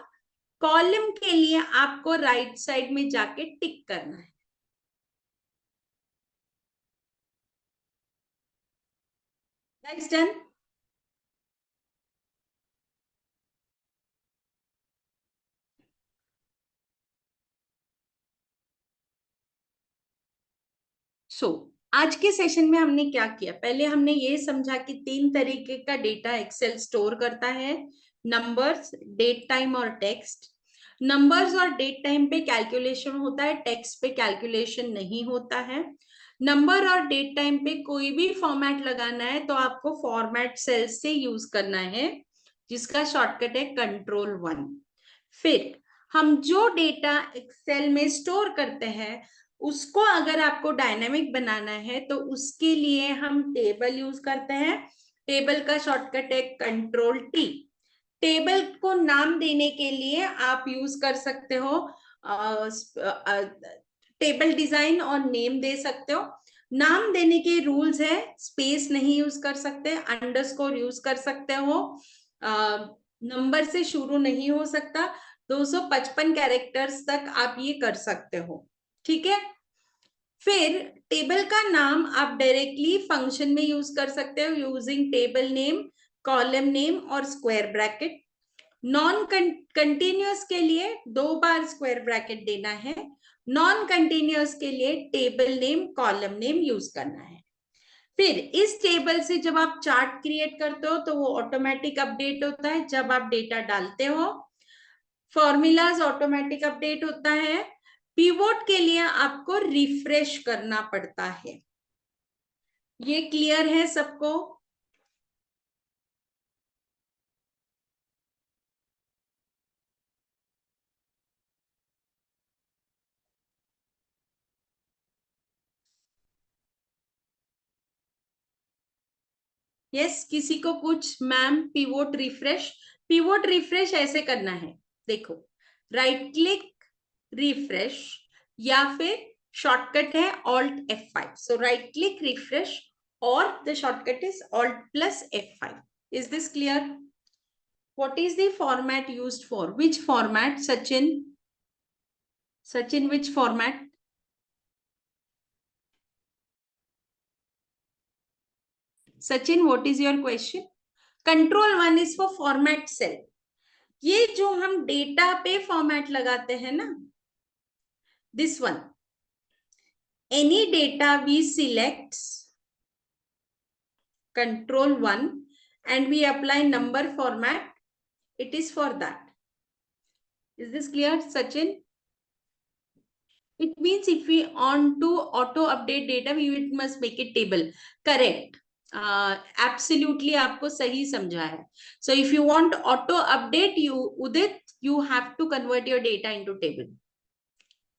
कॉलम के लिए आपको राइट साइड में जाके टिक करना है. Guys, done? आज के सेशन में हमने क्या किया, पहले हमने ये समझा कि 3 तरीके का डेटा एक्सेल स्टोर करता है, नंबर्स, डेट टाइम और टेक्स्ट. नंबर्स और डेट टाइम पे कैलकुलेशन होता है, टेक्स्ट पे कैलकुलेशन नहीं होता है. नंबर और डेट टाइम पे कोई भी फॉर्मेट लगाना है तो आपको फॉर्मेट सेल्स से यूज करना है, जिसका शॉर्टकट है Ctrl+1. फिर हम जो डेटा एक्सेल में स्टोर करते हैं उसको अगर आपको डायनामिक बनाना है तो उसके लिए हम टेबल यूज करते हैं. टेबल का शॉर्टकट है Ctrl+T. टेबल को नाम देने के लिए आप यूज कर सकते हो टेबल डिजाइन और नेम दे सकते हो. नाम देने के रूल्स है, स्पेस नहीं यूज कर सकते, अंडरस्कोर यूज कर सकते हो, नंबर से शुरू नहीं हो सकता, 255 कैरेक्टर्स तक आप ये कर सकते हो. ठीक है. फिर टेबल का नाम आप डायरेक्टली फंक्शन में यूज कर सकते हो using table name, column name और स्क्वायर ब्रैकेट. नॉन कंटिन्यूअस के लिए 2 बार स्क्वायर ब्रैकेट देना है. नॉन कंटिन्यूअस के लिए table name, column name use करना है. फिर इस टेबल से जब आप चार्ट क्रिएट करते हो तो वो ऑटोमेटिक अपडेट होता है जब आप डेटा डालते हो. फॉर्मूलाज ऑटोमेटिक अपडेट होता है. पिवोट के लिए आपको रिफ्रेश करना पड़ता है. ये क्लियर है सबको? यस, किसी को कुछ? Ma'am pivot refresh, pivot refresh ऐसे करना है, देखो, राइट क्लिक रिफ्रेश या फिर शॉर्टकट है Alt F5. सो राइट क्लिक रिफ्रेश और the shortcut is Alt+F5. Is this clear? What is the format used for? Which format, Sachin? Sachin, which format? Sachin, what is your question? Ctrl+1 is for format cell. ये जो हम data पे format लगाते हैं ना, this one, any data we select Ctrl+1 and we apply number format, it is for that. Is this clear, Sachin? It means if we want to auto update data, we must make it table. Correct. Absolutely आपको सही समझा है. So if you want auto update, you Udit, you have to convert your data into table.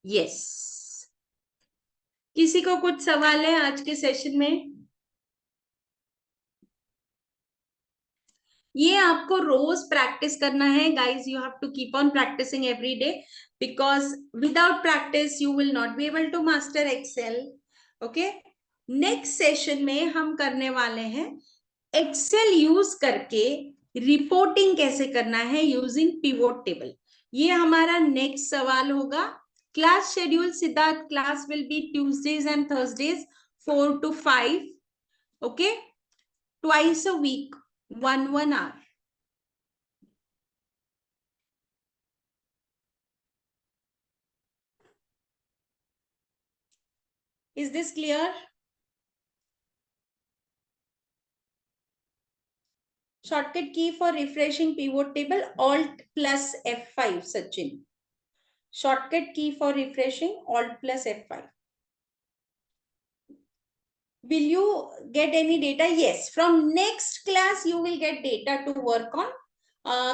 Yes. किसी को कुछ सवाल है आज के सेशन में? ये आपको रोज प्रैक्टिस करना है guys. You have to keep on practicing every day, because without practice you will not be able to master Excel. Okay. Next session में हम करने वाले हैं एक्सेल यूज करके रिपोर्टिंग कैसे करना है यूजिंग पिवोट टेबल. ये हमारा नेक्स्ट सवाल होगा. Class schedule Siddharth, class will be Tuesdays and Thursdays 4 to 5. Okay. Twice a week, 1 hour. Is this clear? Shortcut key for refreshing pivot table, Alt plus F5, Sachin. Shortcut key for refreshing, Alt plus F5. Will you get any data? Yes. From next class, you will get data to work on.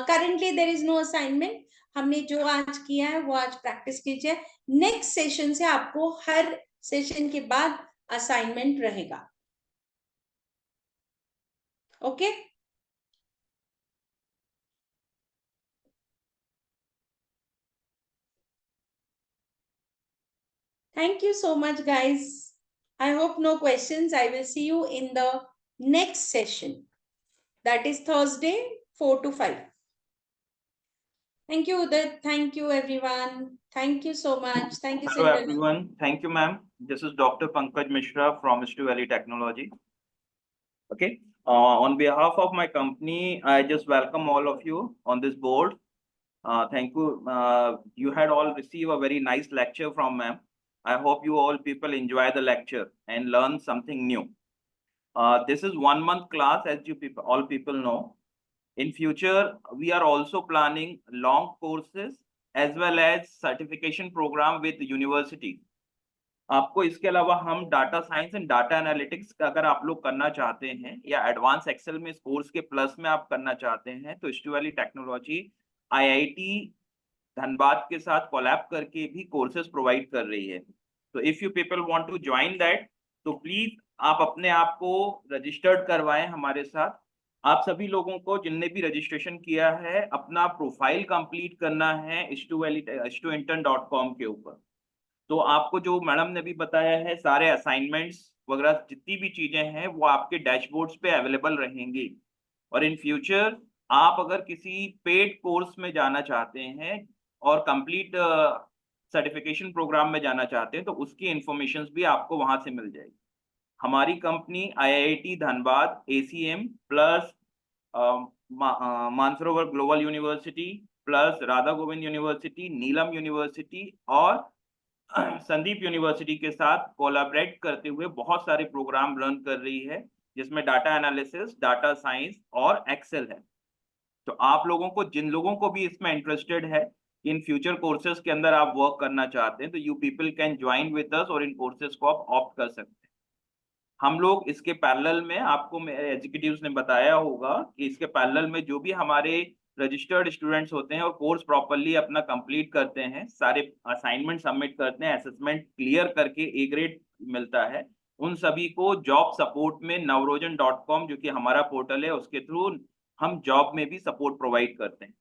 Currently, there is no assignment. हमने जो आज किया है वो आज practice कीजिए. Next session से आपको हर सेशन के बाद असाइनमेंट रहेगा. Okay. Thank you so much, guys. I hope no questions. I will see you in the next session. That is Thursday, 4 to 5. Thank you, Udit. Thank you, everyone. Thank you so much. Thank you, Hello, Cinderella. everyone. Thank you, ma'am. This is Dr. Pankaj Mishra from Stu Valley Technology. Okay. On behalf of my company, I just welcome all of you on this board. Thank you. You had all received a very nice lecture from ma'am. I hope you all people enjoy the lecture and learn something new. This is 1 month class, as you people, all people know. In future, we are also planning long courses as well as certification program with university. आपको इसके अलावा हम data science and data analytics का अगर आप लोग करना चाहते हैं या एडवांस एक्सेल में इस कोर्स के प्लस में आप करना चाहते हैं तो Stu Valley technology IIT Dhanbad के साथ कोलैब करके भी कोर्सेज प्रोवाइड कर रही है. तो if you people want to join that तो प्लीज आप अपने आप को रजिस्टर्ड करवाएं हमारे साथ. आप सभी लोगों को जिनने भी रजिस्ट्रेशन किया है अपना प्रोफाइल कंप्लीट करना है stuintern.com के ऊपर. तो आपको जो मैडम ने भी बताया है सारे असाइनमेंट्स वगैरह जितनी भी चीजें हैं वो आपके डैशबोर्ड्स पे अवेलेबल रहेंगी. और इन फ्यूचर आप अगर किसी पेड कोर्स में जाना चाहते हैं और कंप्लीट सर्टिफिकेशन प्रोग्राम में जाना चाहते हैं तो उसकी इंफॉर्मेशन भी आपको वहां से मिल जाएगी. हमारी company IIT Dhanbad, ACM plus Mansarovar global university plus Radha Govind university, Neelam university और संदीप यूनिवर्सिटी के साथ कोलैबोरेट करते हुए बहुत सारे प्रोग्राम रन कर रही है जिसमें डाटा एनालिसिस, डाटा साइंस और एक्सेल है. तो आप लोगों को जिन लोगों को भी इसमें इंटरेस्टेड है इन फ्यूचर कोर्सेज के अंदर आप वर्क करना चाहते हैं तो you people can join with us और इन कोर्सेज को आप ऑप्ट कर सकते हैं. हम लोग इसके पैरेलल में आपको मेरे एग्जीक्यूटिव्स ने बताया होगा कि इसके पैरेलल में जो भी हमारे रजिस्टर्ड स्टूडेंट्स होते हैं और कोर्स प्रॉपर्ली अपना कंप्लीट करते हैं, सारे असाइनमेंट सबमिट करते हैं, असेसमेंट क्लियर करके A ग्रेड मिलता है, उन सभी को जॉब सपोर्ट में navrojan.com जो कि हमारा पोर्टल है उसके थ्रू हम जॉब में भी सपोर्ट प्रोवाइड करते हैं.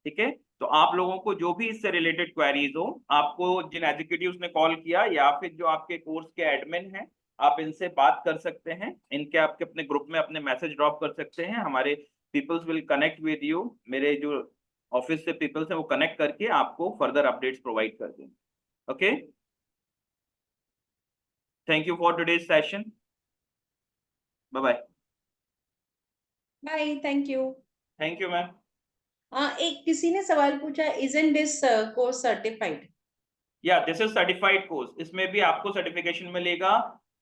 ठीक है. तो आप लोगों को जो भी इससे रिलेटेड क्वेरीज हो, आपको जिन एग्जीक्यूटिव्स ने कॉल किया या फिर जो आपके कोर्स के एडमिन हैं आप इनसे बात कर सकते हैं. इनके आपके अपने ग्रुप में अपने मैसेज ड्रॉप कर सकते हैं. हमारे peoples will connect with you. मेरे जो ऑफिस से पीपल्स हैं वो कनेक्ट करके आपको फर्दर अपडेट्स प्रोवाइड कर देंगे. Okay. Thank you for today's session. Bye bye. Bye. Thank you. Thank you ma'am. एक किसी ने सवाल पूछा, isn't this course certified? या दिस इज सर्टिफाइड कोर्स. इसमें भी आपको सर्टिफिकेशन मिलेगा.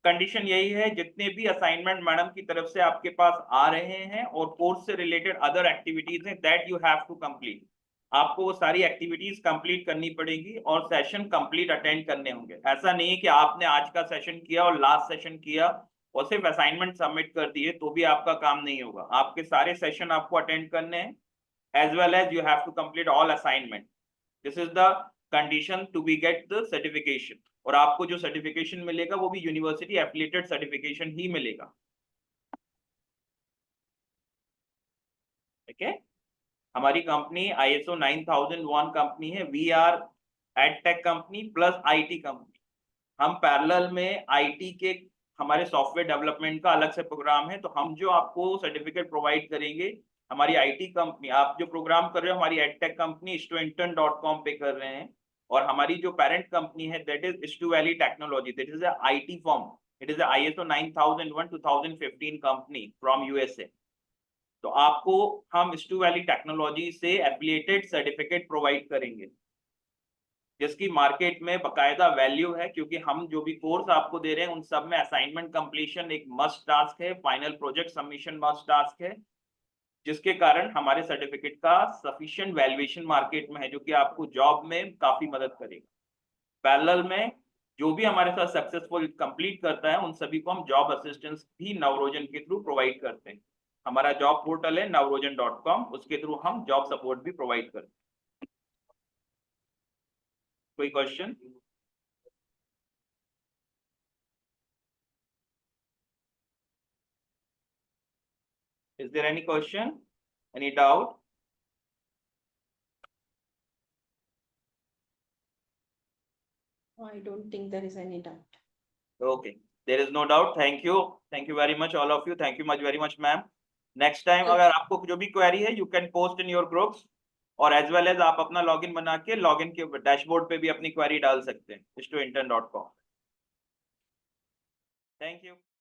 कंडीशन यही है जितने भी असाइनमेंट मैडम की तरफ से आपके पास आ रहे हैं और कोर्स से रिलेटेड अदर एक्टिविटीज हैं that you have to complete. आपको वो सारी एक्टिविटीज कंप्लीट करनी पड़ेगी और सेशन कंप्लीट अटेंड करने होंगे. ऐसा नहीं है कि आपने आज का सेशन किया और लास्ट सेशन किया और सिर्फ असाइनमेंट सबमिट कर दिए तो भी आपका काम नहीं होगा। आपके सारे सेशन आपको अटेंड करने हैं, as well as you have to complete all assignment. This is the condition to be get the certification. और आपको जो सर्टिफिकेशन मिलेगा वो भी यूनिवर्सिटी एफिलिएटेड सर्टिफिकेशन ही मिलेगा। ठीक है, हमारी कंपनी ISO 9001 कंपनी है। We are edtech company plus IT company. हम पैरेलल में IT के हमारे सॉफ्टवेयर डेवलपमेंट का अलग से प्रोग्राम है, तो हम जो आपको सर्टिफिकेट प्रोवाइड करेंगे, हमारी IT कंपनी, आप जो प्रोग्राम कर रहे हो हमारी एडटेक कंपनी studentintern.com पे कर रहे हैं, और हमारी जो पेरेंट कंपनी है that is Stu Valley technology, that is a IT firm, it is a ISO 9001 2015 company from USA। तो आपको हम Stu Valley टेक्नोलॉजी से एफिलिएटेड सर्टिफिकेट प्रोवाइड करेंगे, जिसकी मार्केट में बकायदा वैल्यू है, क्योंकि हम जो भी कोर्स आपको दे रहे हैं उन सब में असाइनमेंट कंप्लीशन एक मस्ट टास्क है, final project submission must task है, जिसके कारण हमारे सर्टिफिकेट का सफिशिएंट वैल्यूएशन मार्केट में है, जो कि आपको जॉब में काफी मदद करेगा। पैरेलल में जो भी हमारे साथ सक्सेसफुल कंप्लीट करता है उन सभी को हम जॉब असिस्टेंस भी नवरोजन के थ्रू प्रोवाइड करते हैं। हमारा जॉब पोर्टल है navrojan.com, उसके थ्रू हम जॉब सपोर्ट भी प्रोवाइड करते हैं। कोई question? Is there any question? Any doubt? I don't think there is any doubt. Okay, there is no doubt. Thank you. Thank you very much, all of you. Thank you much very much, ma'am. Next time अगर आपको जो भी query है, you can post in your groups, और as well as आप अपना login बना के लॉगिन के डैशबोर्ड पे भी अपनी क्वेरी डाल सकते हैं studentintern.com। Thank you.